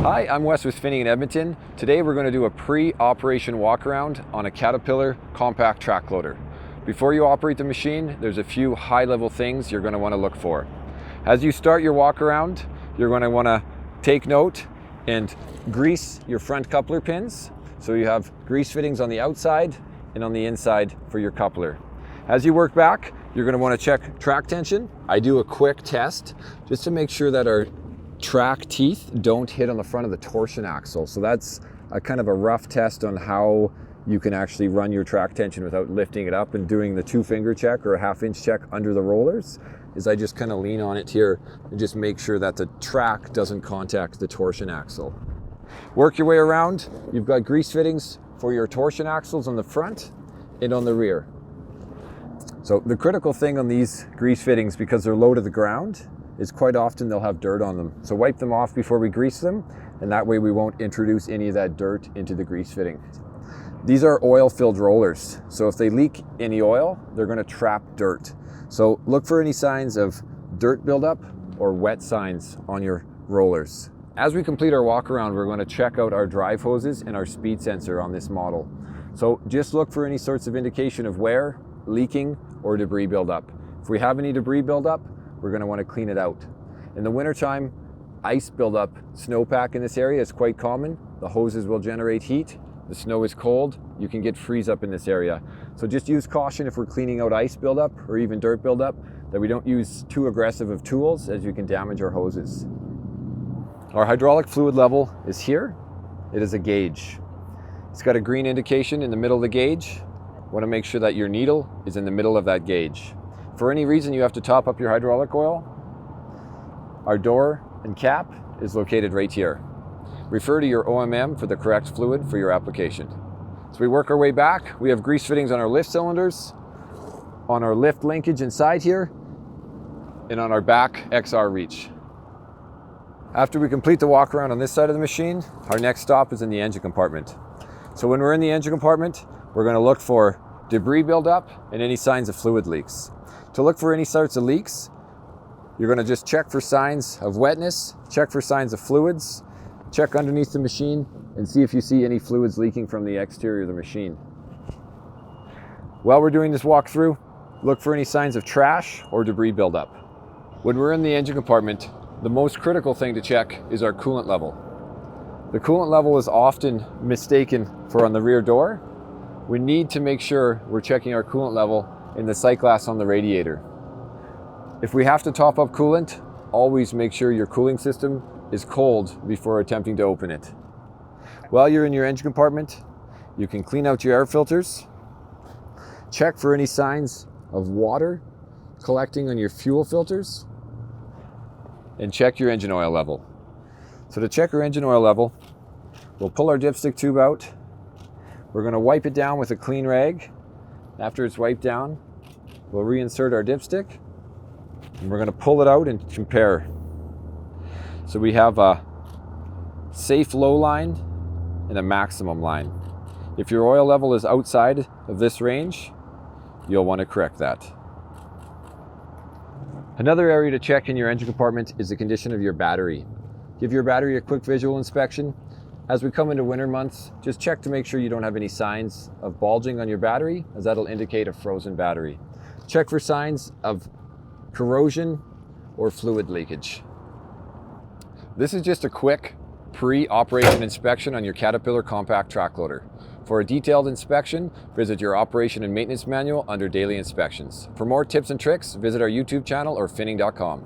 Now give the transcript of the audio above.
Hi, I'm Wes with Finning in Edmonton. Today we're going to do a pre-operation walk-around on a Caterpillar compact track loader. Before you operate the machine, there's a few high-level things you're going to want to look for. As you start your walk-around, you're going to want to take note and grease your front coupler pins. So you have grease fittings on the outside and on the inside for your coupler. As you work back, you're going to want to check track tension. I do a quick test just to make sure that our track teeth don't hit on the front of the torsion axle. So that's a kind of a rough test on how you can actually run your track tension without lifting it up, and doing the 2-finger check or a 1/2 inch check under the rollers is I just kind of lean on it here and just make sure that the track doesn't contact the torsion axle. Work your way around. You've got grease fittings for your torsion axles on the front and on the rear. So the critical thing on these grease fittings, because they're low to the ground, is quite often they'll have dirt on them. So wipe them off before we grease them, and that way we won't introduce any of that dirt into the grease fitting. These are oil-filled rollers, so if they leak any oil, they're going to trap dirt. So look for any signs of dirt buildup or wet signs on your rollers. As we complete our walk around, we're going to check out our drive hoses and our speed sensor on this model. So just look for any sorts of indication of wear, leaking, or debris buildup. If we have any debris buildup, we're going to want to clean it out. In the wintertime, ice buildup, snowpack in this area is quite common. The hoses will generate heat. The snow is cold. You can get freeze up in this area. So just use caution if we're cleaning out ice buildup or even dirt buildup, that we don't use too aggressive of tools, as you can damage our hoses. Our hydraulic fluid level is here. It is a gauge. It's got a green indication in the middle of the gauge. Want to make sure that your needle is in the middle of that gauge. For any reason you have to top up your hydraulic oil, our door and cap is located right here. Refer to your OMM for the correct fluid for your application. So we work our way back. We have grease fittings on our lift cylinders, on our lift linkage inside here, and on our back XR reach. After we complete the walk around on this side of the machine, our next stop is in the engine compartment. So when we're in the engine compartment, we're going to look for debris buildup and any signs of fluid leaks. To look for any sorts of leaks, you're going to just check for signs of wetness, check for signs of fluids, check underneath the machine, and see if you see any fluids leaking from the exterior of the machine. While we're doing this walkthrough, look for any signs of trash or debris buildup. When we're in the engine compartment, the most critical thing to check is our coolant level. The coolant level is often mistaken for on the rear door. We need to make sure we're checking our coolant level in the sight glass on the radiator. If we have to top up coolant, always make sure your cooling system is cold before attempting to open it. While you're in your engine compartment, you can clean out your air filters, check for any signs of water collecting on your fuel filters, and check your engine oil level. So to check our engine oil level, we'll pull our dipstick tube out. We're going to wipe it down with a clean rag. After it's wiped down, we'll reinsert our dipstick, and we're going to pull it out and compare. So we have a safe low line and a maximum line. If your oil level is outside of this range, you'll want to correct that. Another area to check in your engine compartment is the condition of your battery. Give your battery a quick visual inspection. As we come into winter months, just check to make sure you don't have any signs of bulging on your battery, as that'll indicate a frozen battery. Check for signs of corrosion or fluid leakage. This is just a quick pre-operation inspection on your Caterpillar compact track loader. For a detailed inspection, visit your operation and maintenance manual under daily inspections. For more tips and tricks, visit our YouTube channel or finning.com.